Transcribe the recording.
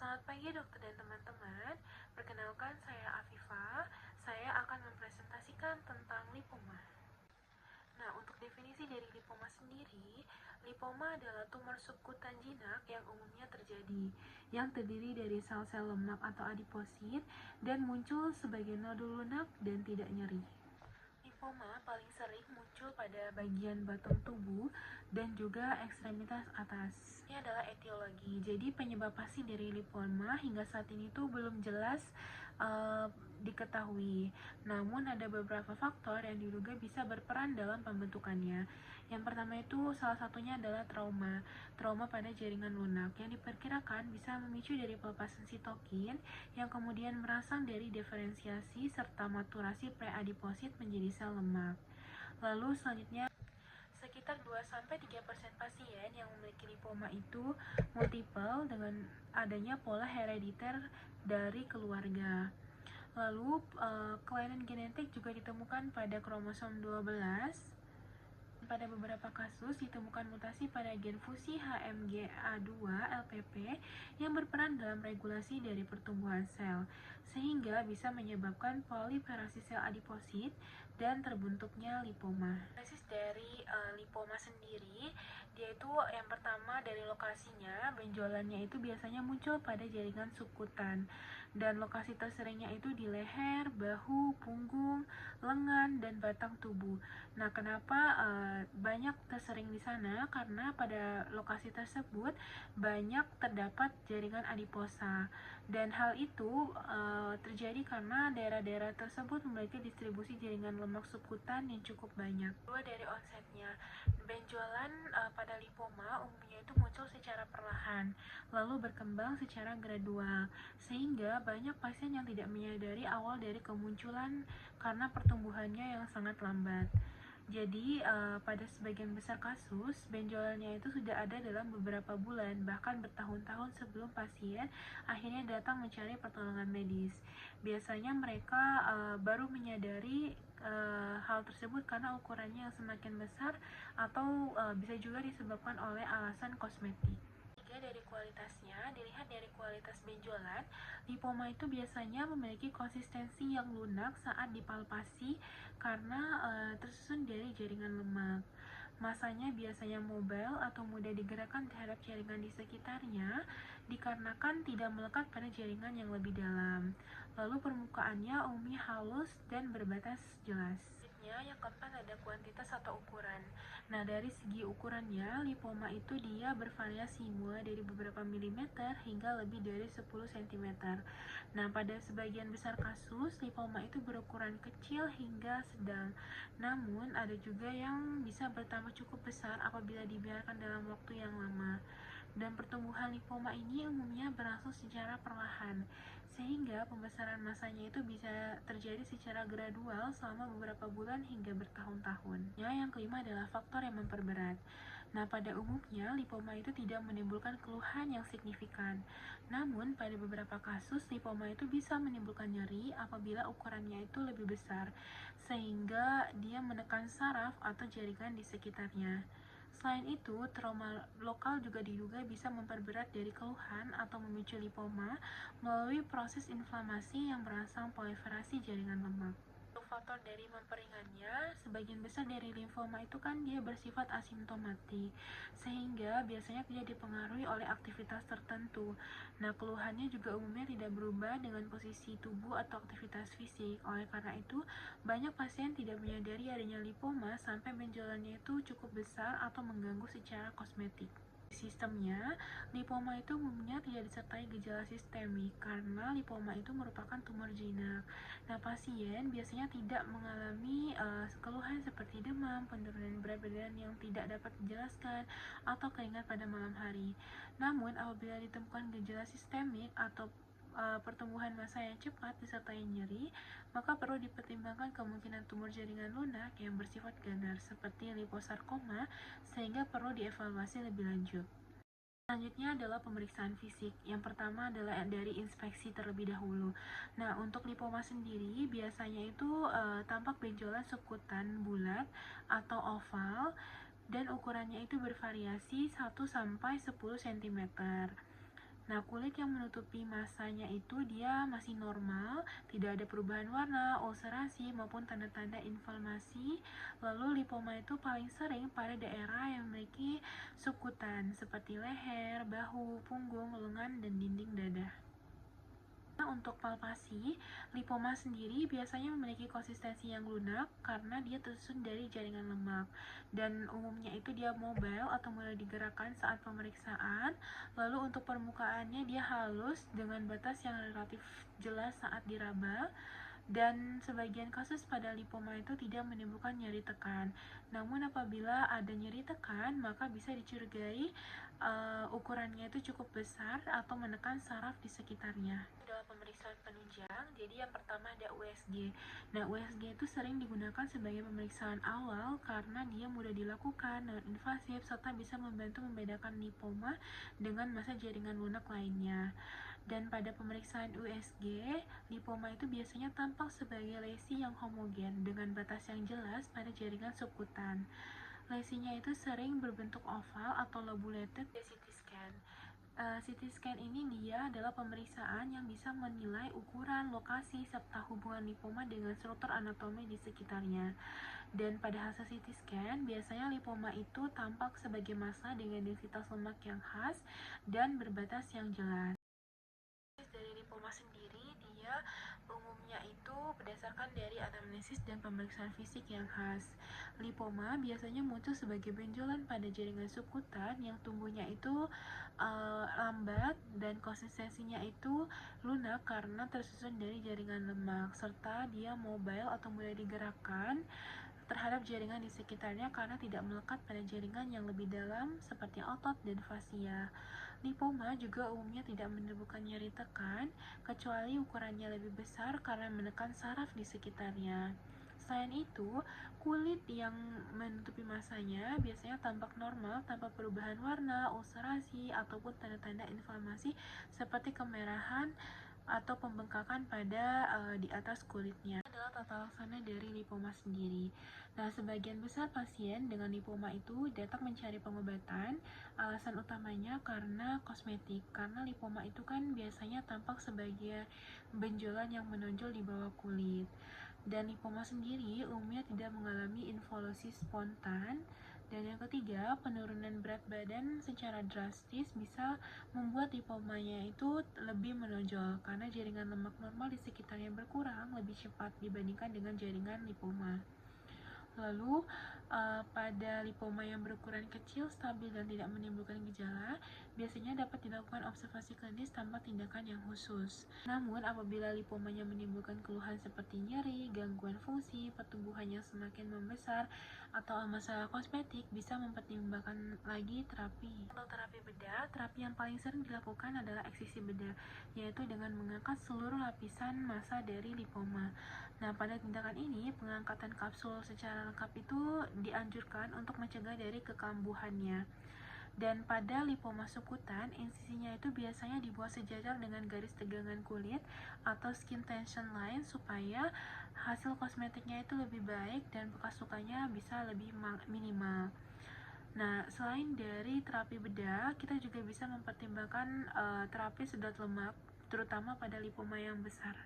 Selamat pagi dokter dan teman-teman. Perkenalkan saya Afifa. Saya akan mempresentasikan tentang lipoma. Nah, untuk definisi dari lipoma sendiri, lipoma adalah tumor subkutan jinak yang umumnya terjadi, yang terdiri dari sel-sel lemak atau adiposit dan muncul sebagai nodul lunak dan tidak nyeri. Lipoma paling sering muncul pada bagian batang tubuh dan juga ekstremitas atas. Ini adalah etiologi. Jadi penyebab pasti dari lipoma hingga saat ini tuh belum jelas diketahui. Namun ada beberapa faktor yang diduga bisa berperan dalam pembentukannya. Yang pertama itu salah satunya adalah trauma pada jaringan lunak yang diperkirakan bisa memicu dari pelepasan sitokin yang kemudian merangsang dari diferensiasi serta maturasi preadiposit menjadi sel lemak. Lalu selanjutnya, sekitar 2-3% pasien yang memiliki lipoma itu multiple dengan adanya pola herediter dari keluarga. Lalu kelainan genetik juga ditemukan pada kromosom 12. Pada beberapa kasus ditemukan mutasi pada gen fusi HMGA2 LPP yang berperan dalam regulasi dari pertumbuhan sel, sehingga bisa menyebabkan proliferasi sel adiposit dan terbentuknya lipoma. Analisis dari lipoma sendiri, dia itu yang pertama dari lokasinya, benjolannya itu biasanya muncul pada jaringan subkutan, dan lokasi terseringnya itu di leher, bahu, punggung, lengan, dan batang tubuh. Nah, kenapa banyak tersering di sana? Karena pada lokasi tersebut banyak terdapat jaringan adiposa, dan hal itu terjadi karena daerah-daerah tersebut memiliki distribusi jaringan lemak subkutan yang cukup banyak. Dua dari onsetnya, benjolan pada lipoma umumnya itu muncul secara perlahan, lalu berkembang secara gradual, sehingga banyak pasien yang tidak menyadari awal dari kemunculan karena pertumbuhannya yang sangat lambat. Jadi pada sebagian besar kasus, benjolannya itu sudah ada dalam beberapa bulan, bahkan bertahun-tahun sebelum pasien akhirnya datang mencari pertolongan medis. Biasanya mereka baru menyadari hal tersebut karena ukurannya yang semakin besar atau bisa juga disebabkan oleh alasan kosmetik. Dari kualitasnya, dilihat dari kualitas benjolan, lipoma itu biasanya memiliki konsistensi yang lunak saat dipalpasi karena tersusun dari jaringan lemak. Masanya biasanya mobile atau mudah digerakkan terhadap jaringan di sekitarnya dikarenakan tidak melekat pada jaringan yang lebih dalam. Lalu permukaannya umumnya halus dan berbatas jelas. Yang keempat ada kuantitas atau ukuran. Nah, dari segi ukurannya, lipoma itu dia bervariasi mulai dari beberapa milimeter hingga lebih dari 10 cm. Nah, pada sebagian besar kasus, lipoma itu berukuran kecil hingga sedang. Namun, ada juga yang bisa bertambah cukup besar apabila dibiarkan dalam waktu yang lama. Dan pertumbuhan lipoma ini umumnya berlangsung secara perlahan, sehingga pembesaran masanya itu bisa terjadi secara gradual selama beberapa bulan hingga bertahun-tahun. Yang kelima adalah faktor yang memperberat. Nah, pada umumnya lipoma itu tidak menimbulkan keluhan yang signifikan. Namun, pada beberapa kasus lipoma itu bisa menimbulkan nyeri apabila ukurannya itu lebih besar, sehingga dia menekan saraf atau jaringan di sekitarnya. Selain itu, trauma lokal juga diduga bisa memperberat dari keluhan atau memicu lipoma melalui proses inflamasi yang merangsang proliferasi jaringan lemak. Untuk faktor dari memperingannya, sebagian besar dari limfoma itu kan dia bersifat asimptomatik, sehingga biasanya tidak dipengaruhi oleh aktivitas tertentu. Nah, keluhannya juga umumnya tidak berubah dengan posisi tubuh atau aktivitas fisik. Oleh karena itu, banyak pasien tidak menyadari adanya lipoma sampai benjolannya itu cukup besar atau mengganggu secara kosmetik. Sistemnya, lipoma itu umumnya tidak disertai gejala sistemik karena lipoma itu merupakan tumor jinak. Nah, pasien biasanya tidak mengalami keluhan seperti demam, penurunan berat badan yang tidak dapat dijelaskan, atau keringat pada malam hari. Namun, apabila ditemukan gejala sistemik atau pertumbuhan massa yang cepat disertai nyeri, maka perlu dipertimbangkan kemungkinan tumor jaringan lunak yang bersifat ganar seperti liposarkoma, sehingga perlu dievaluasi lebih lanjut. Selanjutnya adalah pemeriksaan fisik. Yang pertama adalah dari inspeksi terlebih dahulu. Nah, untuk lipoma sendiri biasanya itu tampak benjolan subkutan bulat atau oval dan ukurannya itu bervariasi 1-10 cm. Nah, kulit yang menutupi masanya itu dia masih normal, tidak ada perubahan warna, ulcerasi, maupun tanda-tanda inflamasi. Lalu lipoma itu paling sering pada daerah yang memiliki subkutan seperti leher, bahu, punggung, lengan, dan dinding dada. Untuk palpasi, lipoma sendiri biasanya memiliki konsistensi yang lunak karena dia tersusun dari jaringan lemak, dan umumnya itu dia mobile atau mudah digerakkan saat pemeriksaan. Lalu untuk permukaannya dia halus dengan batas yang relatif jelas saat diraba, dan sebagian kasus pada lipoma itu tidak menimbulkan nyeri tekan. Namun apabila ada nyeri tekan, maka bisa dicurigai ukurannya itu cukup besar atau menekan saraf di sekitarnya. Adalah pemeriksaan penunjang, jadi yang pertama ada USG. Nah, USG itu sering digunakan sebagai pemeriksaan awal karena dia mudah dilakukan, non-invasif, serta bisa membantu membedakan lipoma dengan massa jaringan lunak lainnya. Dan pada pemeriksaan USG, lipoma itu biasanya tampak sebagai lesi yang homogen dengan batas yang jelas pada jaringan subkutan. Lesinya itu sering berbentuk oval atau lobulated CT scan. CT scan ini dia adalah pemeriksaan yang bisa menilai ukuran, lokasi, serta hubungan lipoma dengan struktur anatomi di sekitarnya. Dan pada hasil CT scan, biasanya lipoma itu tampak sebagai massa dengan densitas lemak yang khas dan berbatas yang jelas. Dari lipoma sendiri, dia umumnya itu berdasarkan dari anamnesis dan pemeriksaan fisik yang khas. Lipoma biasanya muncul sebagai benjolan pada jaringan subkutan yang tumbuhnya itu lambat dan konsistensinya itu lunak karena tersusun dari jaringan lemak, serta dia mobile atau mudah digerakkan terhadap jaringan di sekitarnya karena tidak melekat pada jaringan yang lebih dalam seperti otot dan fasia. Lipoma juga umumnya tidak menimbulkan nyeri tekan, kecuali ukurannya lebih besar karena menekan saraf di sekitarnya. Selain itu, kulit yang menutupi masanya biasanya tampak normal tanpa perubahan warna, ulcerasi, ataupun tanda-tanda inflamasi seperti kemerahan atau pembengkakan pada di atas kulitnya. Ini adalah tata laksana dari lipoma sendiri. Nah, sebagian besar pasien dengan lipoma itu datang mencari pengobatan. Alasan utamanya karena kosmetik, karena lipoma itu kan biasanya tampak sebagai benjolan yang menonjol di bawah kulit. Dan lipoma sendiri umumnya tidak mengalami involusi spontan. Dan yang ketiga, penurunan berat badan secara drastis bisa membuat lipomanya itu lebih menonjol karena jaringan lemak normal di sekitarnya berkurang lebih cepat dibandingkan dengan jaringan lipoma. Lalu pada lipoma yang berukuran kecil, stabil, dan tidak menimbulkan gejala, biasanya dapat dilakukan observasi klinis tanpa tindakan yang khusus. Namun, apabila lipomanya menimbulkan keluhan seperti nyeri, gangguan fungsi, pertumbuhan yang semakin membesar, atau masalah kosmetik, bisa mempertimbangkan lagi terapi. Untuk terapi bedah, terapi yang paling sering dilakukan adalah eksisi bedah, yaitu dengan mengangkat seluruh lapisan massa dari lipoma. Nah, pada tindakan ini, pengangkatan kapsul secara lengkap itu dianjurkan untuk mencegah dari kekambuhannya. Dan pada lipoma subkutan, insisinya itu biasanya dibuat sejajar dengan garis tegangan kulit atau skin tension line supaya hasil kosmetiknya itu lebih baik dan bekas lukanya bisa lebih minimal. Nah, selain dari terapi bedah, kita juga bisa mempertimbangkan terapi sedot lemak, terutama pada lipoma yang besar.